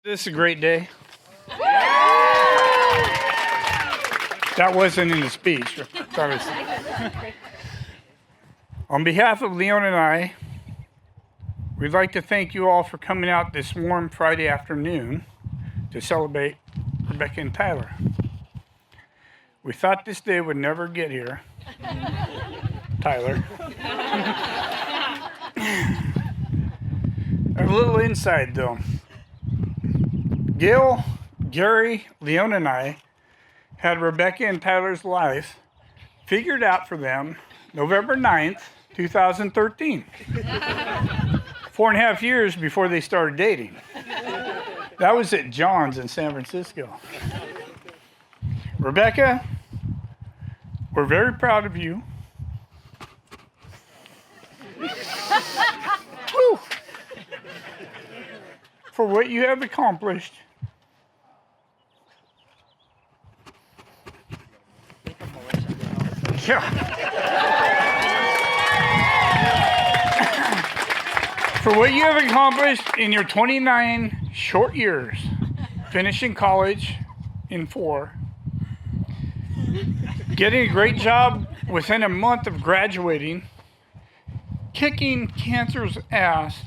This is a great day. That wasn't in the speech. On behalf of Leon and I, we'd like to thank you all for coming out this warm Friday afternoon to celebrate Rebecca and Tyler. We thought this day would never get here. Tyler. A little inside though. Gail, Gary, Leon, and I had Rebecca and Tyler's life figured out for them November 9th, 2013. 4.5 years before they started dating. That was at John's in San Francisco. Rebecca, we're very proud of you. Woo. For what you have accomplished. Yeah. For what you have accomplished in your 29 short years, finishing college in 4, getting a great job within a month of graduating, kicking cancer's ass,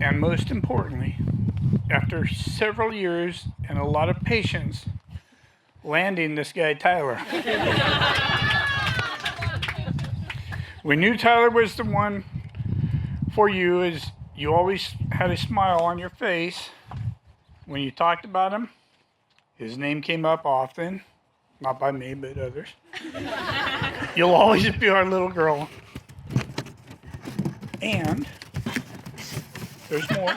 and most importantly, after several years and a lot of patience, landing this guy Tyler. We knew Tyler was the one for you, as you always had a smile on your face when you talked about him. His name came up often, not by me, but others. You'll always be our little girl. And there's more.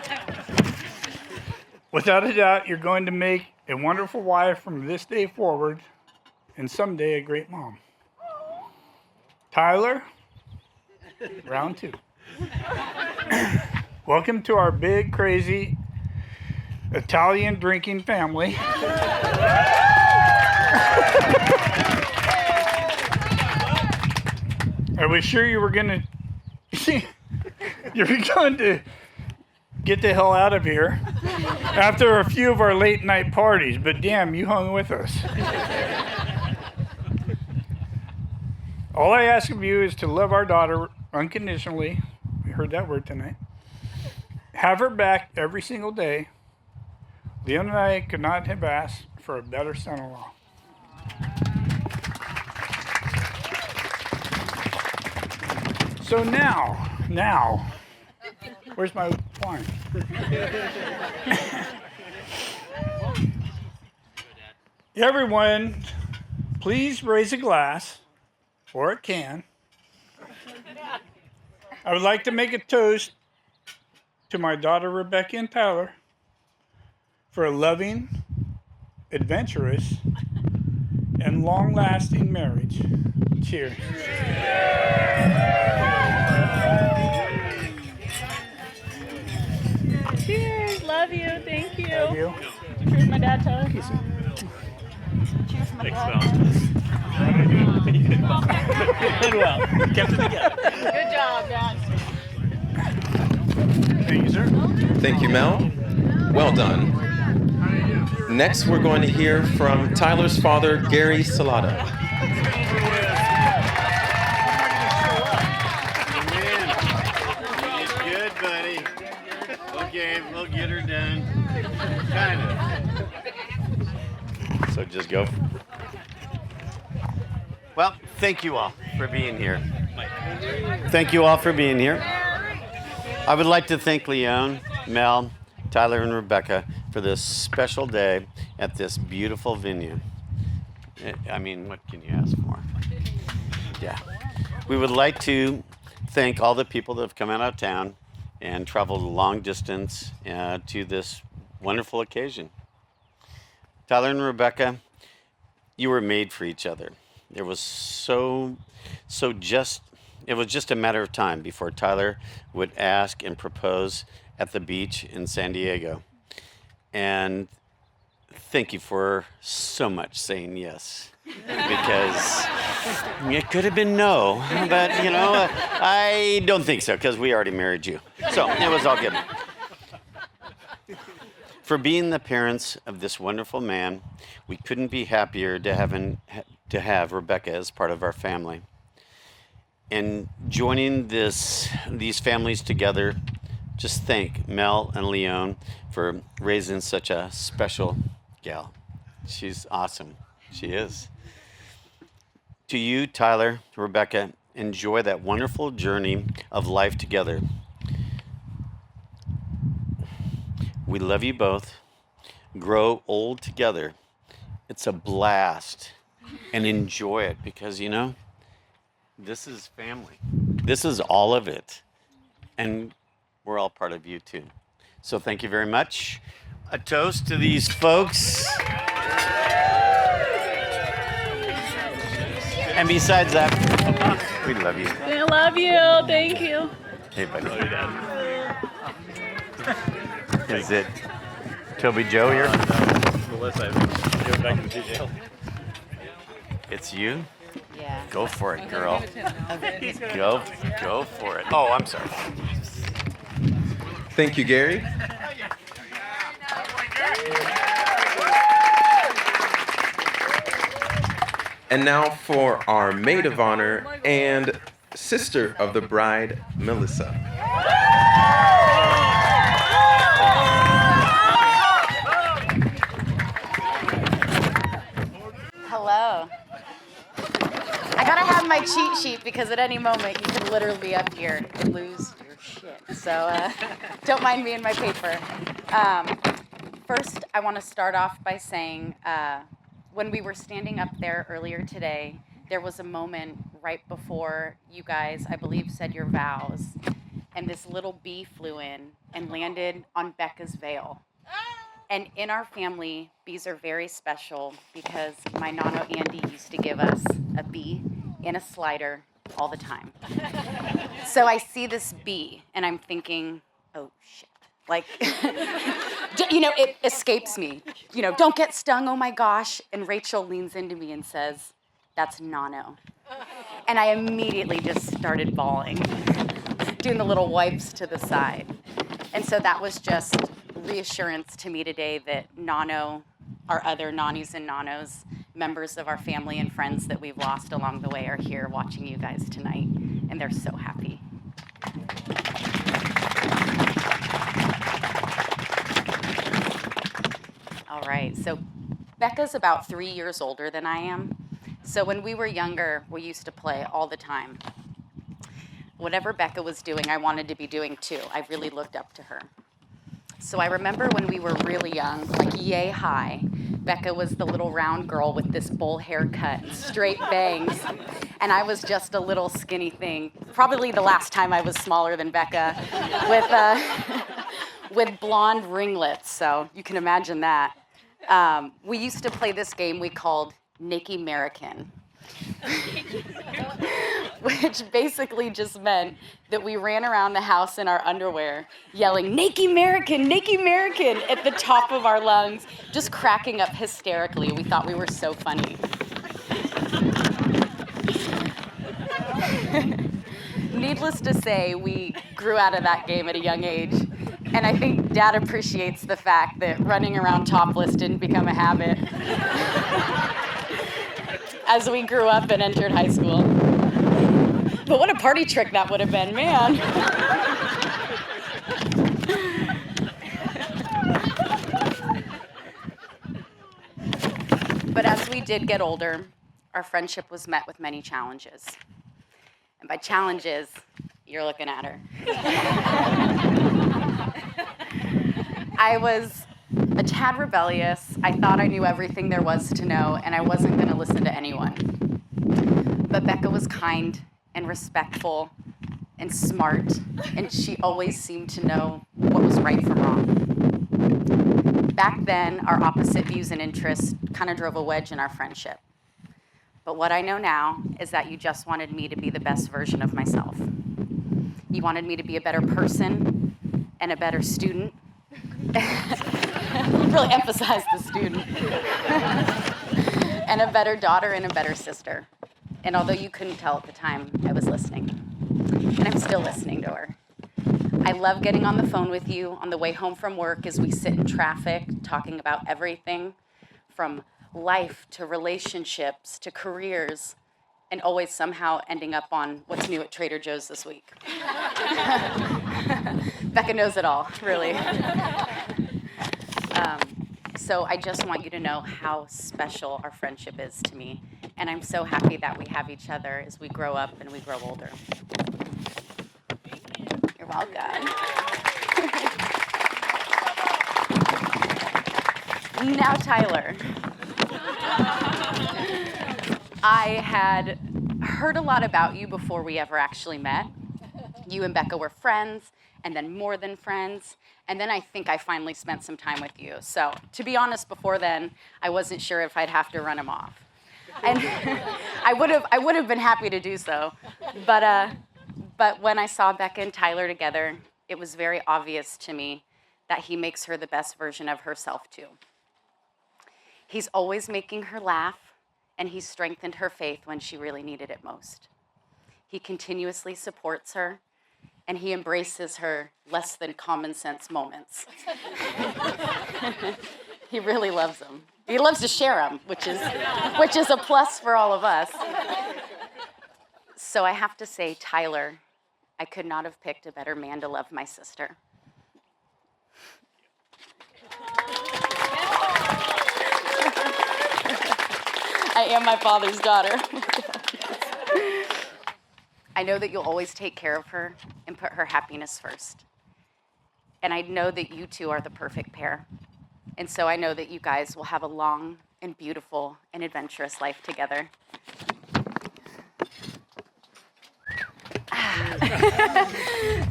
Without a doubt, you're going to make a wonderful wife from this day forward, and someday a great mom. Tyler, round 2. Welcome to our big, crazy Italian drinking family. I was sure you were going to get the hell out of here after a few of our late night parties, but damn, you hung with us. All I ask of you is to love our daughter unconditionally. We heard that word tonight. Have her back every single day. Leon and I could not have asked for a better son-in-law. So now, where's my wine? Everyone, please raise a glass, or a can. I would like to make a toast to my daughter Rebecca and Tyler for a loving, adventurous, and long-lasting marriage. Cheers. Cheers. Love you. Thank you. Love you. Cheers, my dad, Tyler. Kiss it. Cheers, my Thanks, dad. Mel. You did well. Did well. Kept it together. Good job, Dad. Thank you, sir. Thank you, Mel. Well done. Next, we're going to hear from Tyler's father, Gary Salata. Good, buddy. Okay, we'll get her done. Kind of. So just go. Well, thank you all for being here. Thank you all for being here. I would like to thank Leon, Mel, Tyler, and Rebecca for this special day at this beautiful venue. I mean, what can you ask for? Yeah. We would like to thank all the people that have come out of town and traveled a long distance to this wonderful occasion. Tyler and Rebecca, you were made for each other. It was it was just a matter of time before Tyler would ask and propose at the beach in San Diego. And thank you for so much saying yes. because it could have been no, but I don't think so because we already married you. So it was all good. For being the parents of this wonderful man, we couldn't be happier to have Rebecka as part of our family. And joining these families together, just thank Mel and Leon for raising such a special gal. She's awesome. She is. To you, Tyler, Rebecka, enjoy that wonderful journey of life together. We love you both. Grow old together. It's a blast. And enjoy it because, this is family. This is all of it. And we're all part of you too. So thank you very much. A toast to these folks. And besides that, we love you. I love you. Thank you. Hey, buddy. Is it Toby Joe here? Melissa, I think. Back in the jail. It's you? Yeah. Go for it, girl. Go for it. Oh, I'm sorry. Thank you, Gary. And now for our maid of honor and sister of the bride, Melissa. Hello. I gotta have my cheat sheet because at any moment you could literally be up here and lose your shit. So don't mind me and my paper. First, I want to start off by saying when we were standing up there earlier today, there was a moment right before you guys, I believe, said your vows, and this little bee flew in and landed on Becca's veil. And in our family, bees are very special because my Nano Andy used to give us a bee in a slider all the time. So I see this bee and I'm thinking, oh shit. Like, it escapes me. Don't get stung, oh my gosh. And Rachel leans into me and says, that's Nano. And I immediately just started bawling, doing the little wipes to the side. And so that was just reassurance to me today that Nano, our other Nannies and Nanos, members of our family and friends that we've lost along the way are here watching you guys tonight, and they're so happy. All right, so Becca's about 3 years older than I am. So when we were younger, we used to play all the time. Whatever Becca was doing, I wanted to be doing too. I really looked up to her. So I remember when we were really young, like yay high, Becca was the little round girl with this bowl haircut and straight bangs. And I was just a little skinny thing. Probably the last time I was smaller than Becca with blonde ringlets. So you can imagine that. We used to play this game we called Naked American. Which basically just meant that we ran around the house in our underwear yelling, Naked American, Naked American, at the top of our lungs, just cracking up hysterically. We thought we were so funny. Needless to say, we grew out of that game at a young age. And I think Dad appreciates the fact that running around topless didn't become a habit as we grew up and entered high school. But what a party trick that would have been, man. But as we did get older, our friendship was met with many challenges. And by challenges, you're looking at her. I was a tad rebellious. I thought I knew everything there was to know, and I wasn't going to listen to anyone. But Becca was kind and respectful and smart, and she always seemed to know what was right from wrong. Back then, our opposite views and interests kind of drove a wedge in our friendship. But what I know now is that you just wanted me to be the best version of myself. You wanted me to be a better person and a better student. Really emphasize the student. and a better daughter and a better sister. And although you couldn't tell at the time, I was listening. And I'm still listening to her. I love getting on the phone with you on the way home from work as we sit in traffic talking about everything from life to relationships to careers, and always somehow ending up on what's new at Trader Joe's this week. Becca knows it all, really. So I just want you to know how special our friendship is to me. And I'm so happy that we have each other as we grow up and we grow older. You're welcome. Now, Tyler. I had heard a lot about you before we ever actually met. You and Becca were friends, and then more than friends. And then I think I finally spent some time with you. So to be honest, before then, I wasn't sure if I'd have to run him off. And I would have been happy to do so. But when I saw Becca and Tyler together, it was very obvious to me that he makes her the best version of herself too. He's always making her laugh, and he strengthened her faith when she really needed it most. He continuously supports her, and he embraces her less than common sense moments. He really loves them. He loves to share them, which is a plus for all of us. So I have to say, Tyler, I could not have picked a better man to love my sister. I am my father's daughter. I know that you'll always take care of her and put her happiness first. And I know that you two are the perfect pair. And so I know that you guys will have a long and beautiful and adventurous life together.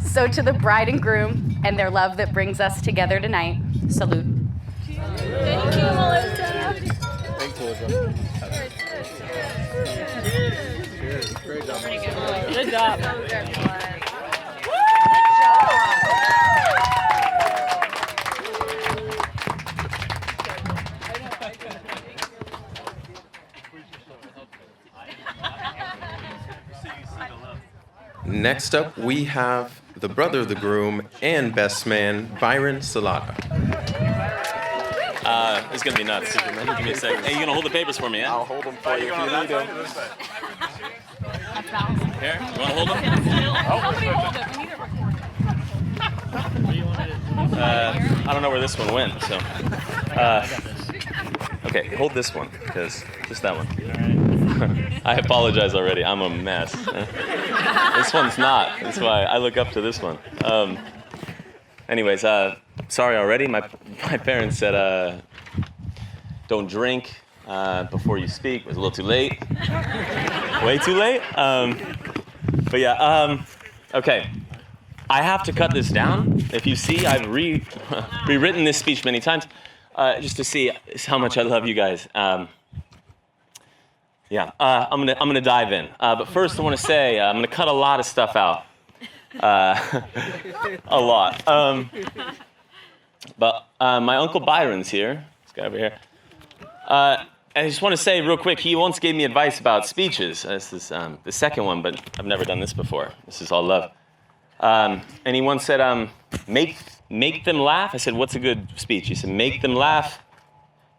So to the bride and groom and their love that brings us together tonight, salute. Thank you, Melissa. Thanks, Melissa. Great job. Good job. Next up, we have the brother of the groom and best man, Byron Salata. It's gonna be nuts. Give me a second. Hey, you gonna hold the papers for me, yeah? I'll hold them for you if you need them. Here, you wanna hold them? Somebody hold it. We need it. I don't know where this one went, so. Okay, hold this one, because just that one. I apologize already. I'm a mess. This one's not. That's why I look up to this one. Anyways, sorry already. My parents said don't drink before you speak. It was a little too late. Way too late. But yeah. Okay. I have to cut this down. If you see, I've rewritten this speech many times just to see how much I love you guys. I'm gonna dive in. But first, I want to say I'm gonna cut a lot of stuff out. A lot. But my Uncle Byron's here. This guy over here. And I just want to say real quick, he once gave me advice about speeches. This is the second one, but I've never done this before. This is all love. And he once said, make them laugh. I said, what's a good speech? He said, make them laugh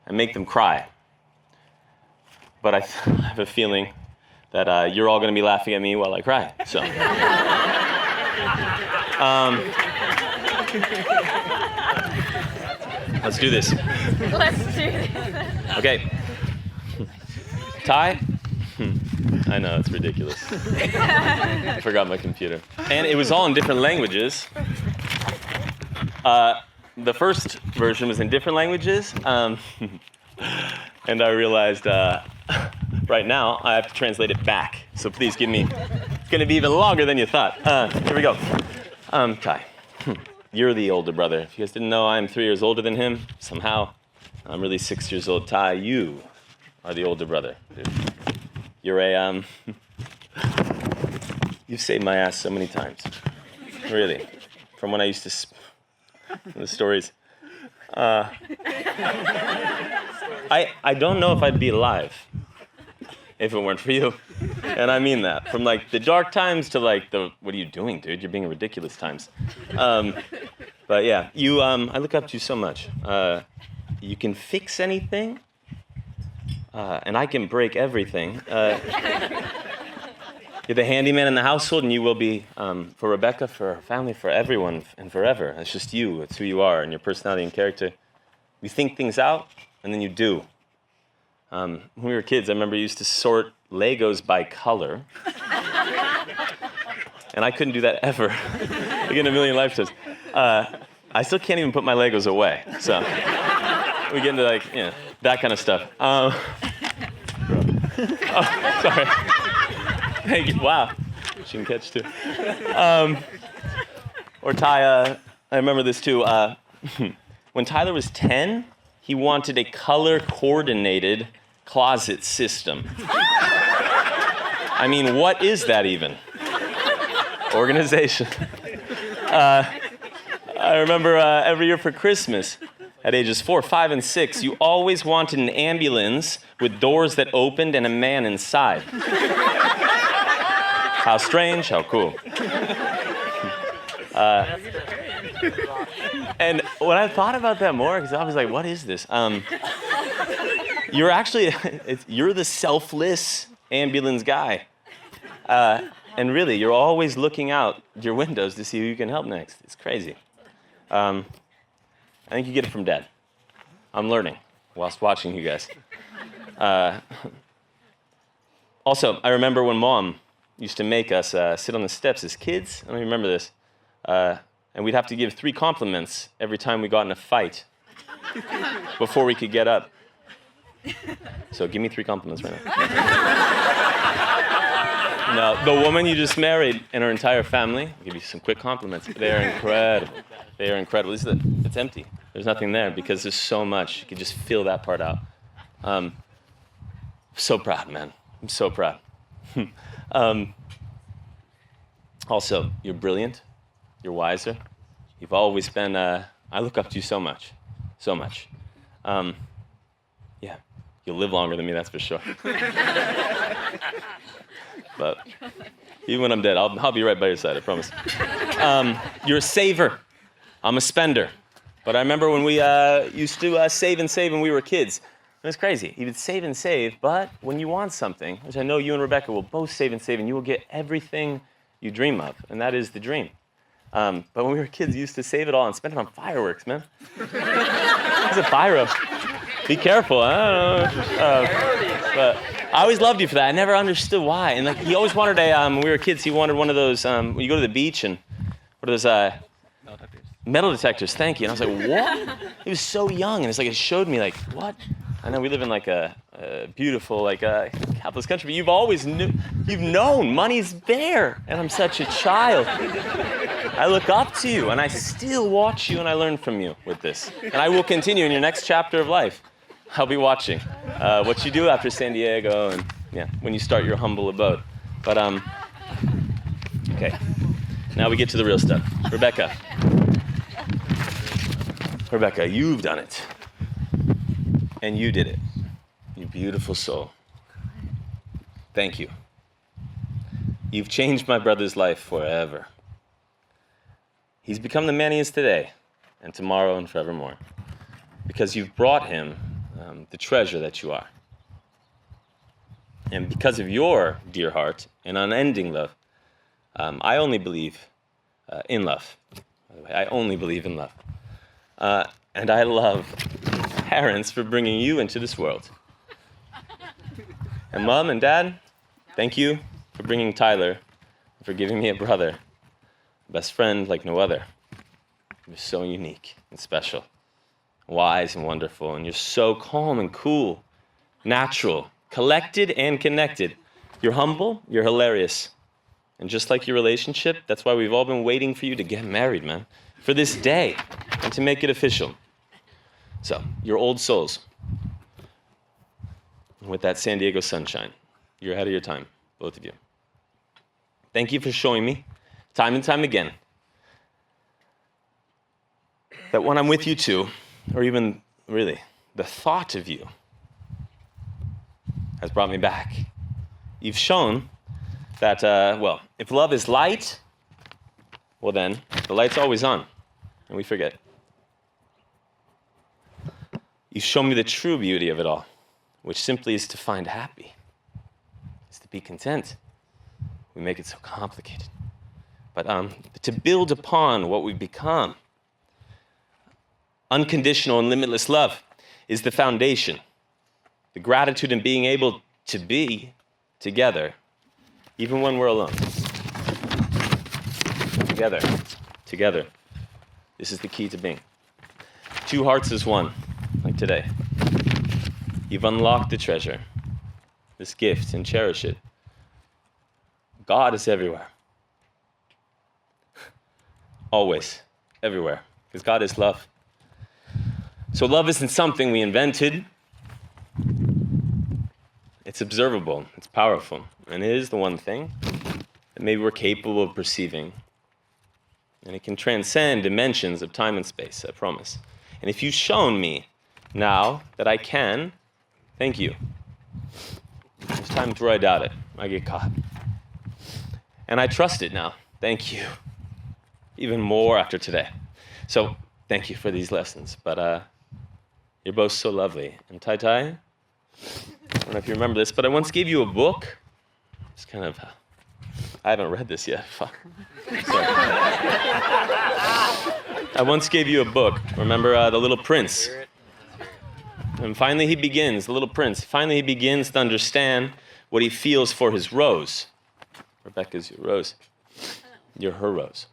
and make them cry. But I have a feeling that you're all going to be laughing at me while I cry. So. Let's do this. Let's do this. Okay. Ty? I know, it's ridiculous. I forgot my computer. And it was all in different languages. The first version was in different languages. And I realized right now I have to translate it back. So please give me, it's going to be even longer than you thought. Here we go. Ty, you're the older brother. If you guys didn't know, I'm 3 years older than him. Somehow, I'm really 6 years old. Ty, you are the older brother. Dude. You're a, you've saved my ass so many times. Really. From when I used to, the stories. I don't know if I'd be alive if it weren't for you. And I mean that. From like the dark times to like the, what are you doing, dude? You're being ridiculous times. But yeah, you, I look up to you so much. You can fix anything, and I can break everything. You're the handyman in the household, and you will be for Rebecca, for her family, for everyone, and forever. It's just you. It's who you are, and your personality and character. You think things out, and then you do. When we were kids, I remember you used to sort Legos by color. And I couldn't do that ever, like in a million lifetimes. I still can't even put my Legos away. So we get into like, that kind of stuff. Oh, sorry. Thank you. Wow. She can catch too. Or Ty, I remember this too. When Tyler was 10, he wanted a color-coordinated closet system. I mean, what is that even? Organization. I remember every year for Christmas, at ages 4, 5, and 6, you always wanted an ambulance with doors that opened and a man inside. How strange, how cool. And when I thought about that more, because I was like, what is this? You're actually, you're the selfless ambulance guy. And really, you're always looking out your windows to see who you can help next. It's crazy. I think you get it from Dad. I'm learning whilst watching you guys. Also, I remember when Mom used to make us sit on the steps as kids. I don't even remember this. And we'd have to give 3 compliments every time we got in a fight before we could get up. So give me 3 compliments right now. No, the woman you just married and her entire family, I'll give you some quick compliments. They're incredible. They are incredible. It's empty. There's nothing there because there's so much. You can just feel that part out. So proud, man. I'm so proud. Also, you're brilliant. You're wiser. You've always been, I look up to you so much. So much. Yeah, you'll live longer than me, that's for sure. But even when I'm dead, I'll be right by your side, I promise. You're a saver. I'm a spender. But I remember when we used to save and save when we were kids. It was crazy. You would save and save, but when you want something, which I know you and Rebecca will both save and save, and you will get everything you dream of, and that is the dream. But when we were kids, you used to save it all and spend it on fireworks, man. It's a pyro. Be careful, I don't know. But I always loved you for that. I never understood why. And like, he always wanted when we were kids, he wanted one of those, when you go to the beach and what are those, metal detectors, thank you. And I was like, what? He was so young, and it's like, it showed me like, what? I know we live in like a beautiful, like capitalist country, but you've known money's there, and I'm such a child. I look up to you, and I still watch you, and I learn from you with this. And I will continue in your next chapter of life. I'll be watching what you do after San Diego, and when you start your humble abode. But okay, now we get to the real stuff. Rebecca, you've done it. And you did it. You beautiful soul. Thank you. You've changed my brother's life forever. He's become the man he is today, and tomorrow and forevermore, because you've brought him the treasure that you are. And because of your dear heart and unending love, I only believe in love. By the way, I only believe in love. And I love parents for bringing you into this world. And Mom and Dad, thank you for bringing Tyler, and for giving me a brother, a best friend like no other. You're so unique and special, wise and wonderful, and you're so calm and cool, natural, collected and connected. You're humble, you're hilarious. And just like your relationship, that's why we've all been waiting for you to get married, man, for this day and to make it official. So, you're old souls. With that San Diego sunshine, you're ahead of your time, both of you. Thank you for showing me, time and time again, that when I'm with you two, or even really the thought of you has brought me back. You've shown that, if love is light, well then, the light's always on, and we forget. You've shown me the true beauty of it all, which simply is to find happy, is to be content. We make it so complicated. But to build upon what we've become. Unconditional and limitless love is the foundation. The gratitude in being able to be together, even when we're alone. Together. This is the key to being. Two hearts as one, like today. You've unlocked the treasure, this gift, and cherish it. God is everywhere. Always, everywhere, because God is love. So love isn't something we invented. It's observable, it's powerful, and it is the one thing that maybe we're capable of perceiving. And it can transcend dimensions of time and space, I promise. And if you've shown me now that I can, thank you. There's times where I doubt it, I get caught. And I trust it now, thank you. Even more after today. So thank you for these lessons, but you're both so lovely. And Tai Tai, I don't know if you remember this, but I once gave you a book. It's kind of, I haven't read this yet, fuck. Sorry. I once gave you a book, remember The Little Prince? And finally he begins, the little prince, finally he begins to understand what he feels for his rose. Rebecca's your rose. You're her rose.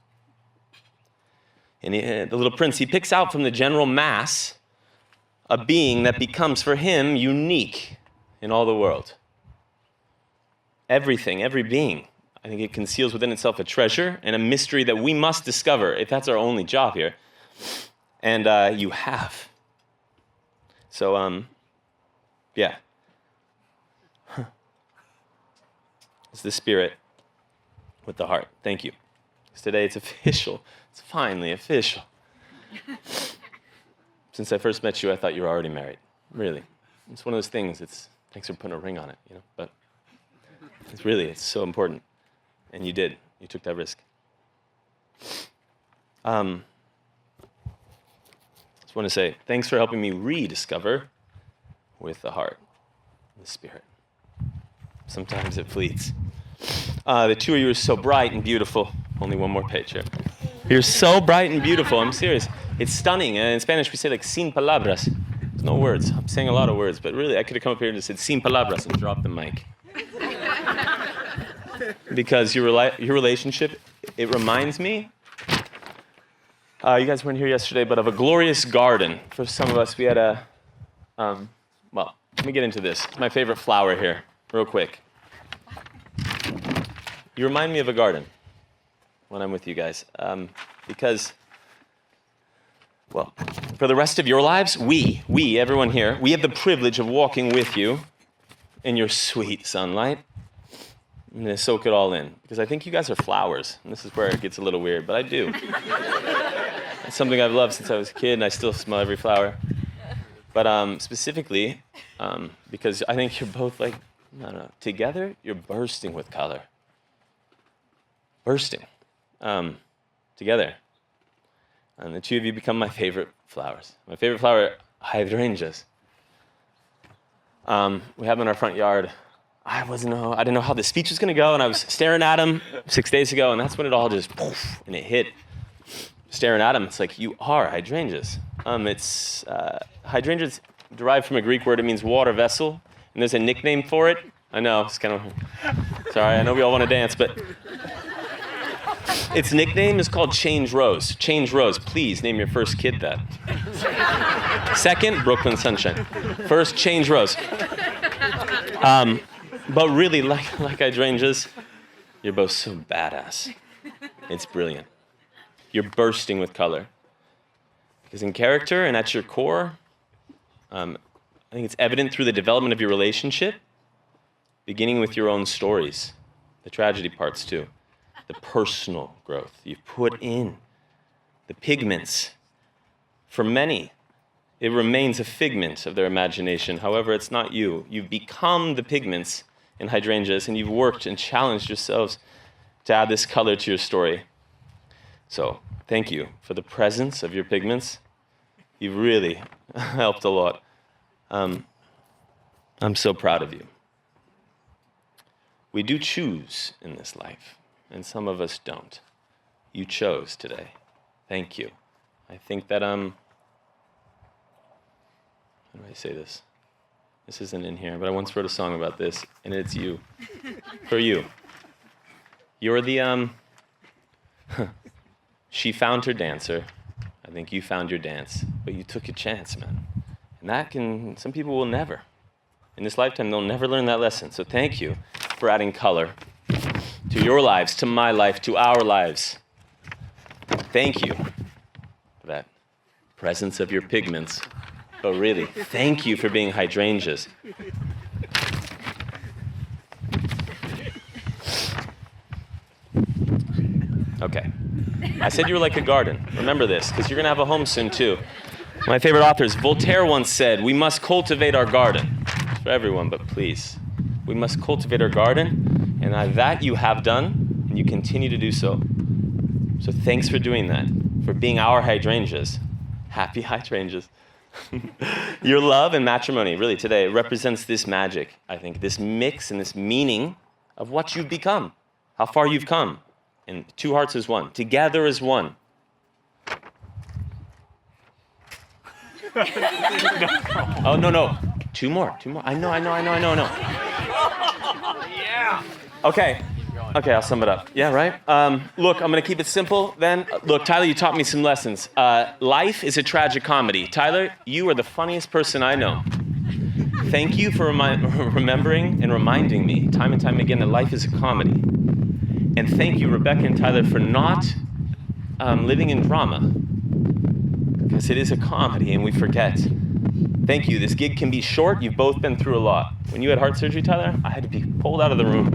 And the little prince, he picks out from the general mass a being that becomes for him unique in all the world. Everything, every being, I think it conceals within itself a treasure and a mystery that we must discover if that's our only job here. And you have. So, yeah. It's the spirit with the heart. Thank you. Because today it's official. It's finally official. Since I first met you, I thought you were already married. Really. It's one of those things, thanks for putting a ring on it, but it's so important. And you did. You took that risk. I just want to say, thanks for helping me rediscover with the heart, the spirit. Sometimes it fleets. The two of you are so bright and beautiful. Only one more page here. You're so bright and beautiful. I'm serious. It's stunning. In Spanish, we say like sin palabras. There's no words. I'm saying a lot of words, but really, I could have come up here and just said sin palabras and dropped the mic. Because your relationship, it reminds me, you guys weren't here yesterday, but of a glorious garden. For some of us, we had let me get into this. It's my favorite flower here, real quick. You remind me of a garden when I'm with you guys. Because, for the rest of your lives, we, everyone here, we have the privilege of walking with you in your sweet sunlight. I'm going to soak it all in. Because I think you guys are flowers. And this is where it gets a little weird, but I do. It's something I've loved since I was a kid, and I still smell every flower. But specifically, because I think you're both together, you're bursting with color. Bursting. Together. And the two of you become my favorite flowers. My favorite flower, hydrangeas. We have them in our front yard. I didn't know how the speech was going to go, and I was staring at them 6 days ago, and that's when it all just poof, and it hit. Staring at them, it's like, you are hydrangeas. Hydrangeas derived from a Greek word. It means water vessel, and there's a nickname for it. I know, it's kind of, sorry, I know we all want to dance, but its nickname is called Change Rose. Change Rose, please name your first kid that. Second, Brooklyn Sunshine. First, Change Rose. But really, like hydrangeas, you're both so badass. It's brilliant. You're bursting with color. Because in character and at your core, I think it's evident through the development of your relationship, beginning with your own stories, the tragedy parts too, the personal growth you've put in, the pigments. For many, It remains a figment of their imagination. However, it's not you. You've become the pigments in hydrangeas, and you've worked and challenged yourselves to add this color to your story. So, thank you for the presence of your pigments. You've really helped a lot. I'm so proud of you. We do choose in this life, and some of us don't. You chose today. Thank you. I think that, how do I say this? This isn't in here, but I once wrote a song about this, and it's you. For you. You're the, she found her dancer. I think you found your dance, but you took a chance, man. And that can, some people will never. In this lifetime, they'll never learn that lesson. So thank you for adding color to your lives, to my life, to our lives. Thank you for that presence of your pigments. But really, thank you for being hydrangeas. Okay. I said you were like a garden. Remember this, because you're going to have a home soon, too. My favorite authors, Voltaire once said, we must cultivate our garden. It's for everyone, but please. We must cultivate our garden, and that you have done, and you continue to do so. So thanks for doing that, for being our hydrangeas. Happy hydrangeas. Your love and matrimony, really, today, represents this magic, I think, this mix and this meaning of what you've become, how far you've come. And two hearts as one, together as one. Oh, no. Two more. I know. Yeah. Okay, I'll sum it up. Yeah, right? Look, I'm going to keep it simple then. Look, Tyler, you taught me some lessons. Life is a tragic comedy. Tyler, you are the funniest person I know. Thank you for remembering and reminding me time and time again that life is a comedy. And thank you, Rebecca and Tyler, for not living in drama. Because it is a comedy and we forget. Thank you. This gig can be short. You've both been through a lot. When you had heart surgery, Tyler, I had to be pulled out of the room.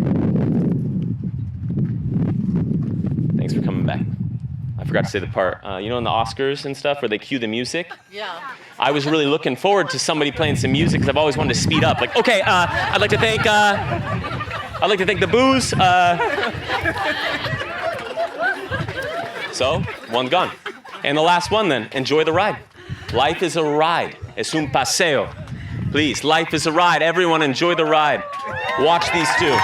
Thanks for coming back. I forgot to say the part. You know in the Oscars and stuff where they cue the music? Yeah. I was really looking forward to somebody playing some music because I've always wanted to speed up. Like, okay, I'd like to thank the booze. So, one gone. And the last one then, enjoy the ride. Life is a ride. Es un paseo. Please, life is a ride. Everyone enjoy the ride. Watch these two.